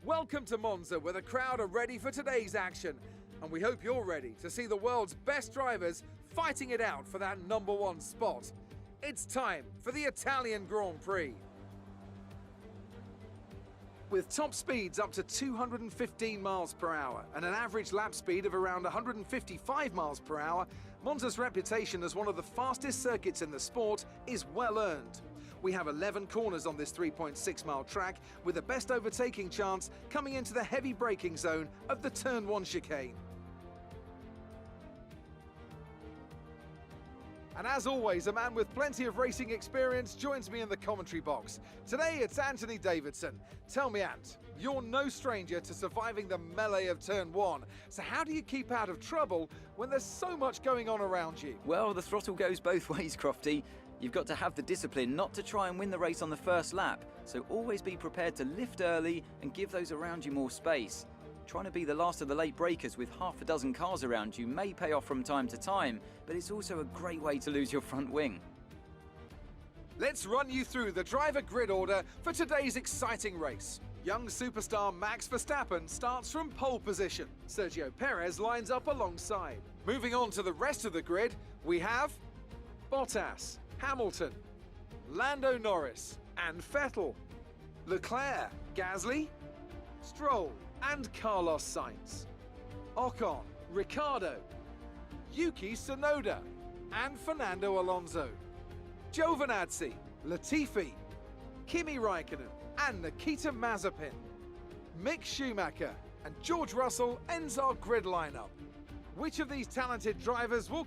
Welcome to Monza, where the crowd are ready for today's action. And we hope you're ready to see the world's best drivers fighting it out for that #1 spot. It's time for the Italian Grand Prix. With top speeds up to 215 miles per hour and an average lap speed of around 155 miles per hour, Monza's reputation as one of the fastest circuits in the sport is well earned. We have 11 corners on this 3.6-mile track, with the best overtaking chance coming into the heavy braking zone of the Turn 1 chicane. And as always, a man with plenty of racing experience joins me in the commentary box. Today it's Anthony Davidson. Tell me, Ant, you're no stranger to surviving the melee of Turn 1. So how do you keep out of trouble when there's so much going on around you? Well, the throttle goes both ways, Crofty. You've got to have the discipline not to try and win the race on the first lap, so always be prepared to lift early and give those around you more space. Trying to be the last of the late breakers with half a dozen cars around you may pay off from time to time, but it's also a great way to lose your front wing. Let's run you through the driver grid order for today's exciting race. Young superstar Max Verstappen starts from pole position. Sergio Perez lines up alongside. Moving on to the rest of the grid, we have Bottas, Hamilton, Lando Norris and Vettel, Leclerc, Gasly, Stroll and Carlos Sainz, Ocon, Ricciardo, Yuki Tsunoda and Fernando Alonso, Giovinazzi, Latifi, Kimi Raikkonen and Nikita Mazepin, Mick Schumacher and George Russell ends our grid lineup. Which of these talented drivers will...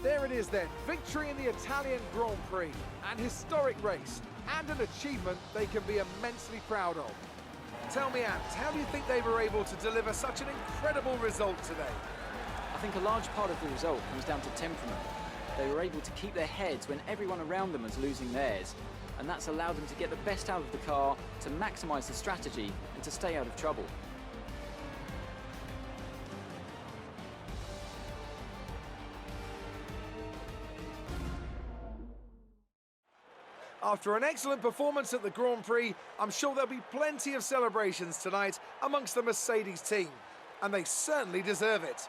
There it is then, victory in the Italian Grand Prix, an historic race, and an achievement they can be immensely proud of. Tell me, Ant, how do you think they were able to deliver such an incredible result today? I think a large part of the result comes down to temperament. They were able to keep their heads when everyone around them was losing theirs, and that's allowed them to get the best out of the car, to maximise the strategy, and to stay out of trouble. After an excellent performance at the Grand Prix, I'm sure there'll be plenty of celebrations tonight amongst the Mercedes team, and they certainly deserve it.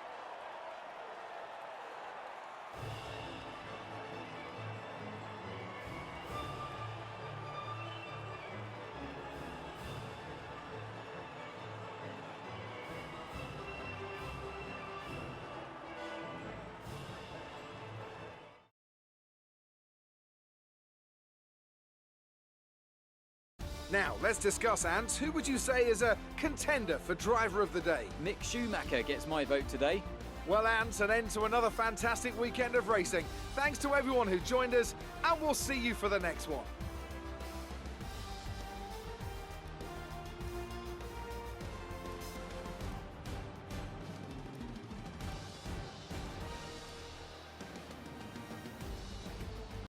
Now, let's discuss, Ant. Who would you say is a contender for Driver of the Day? Mick Schumacher gets my vote today. Well, Ant, an end to another fantastic weekend of racing. Thanks to everyone who joined us, and we'll see you for the next one.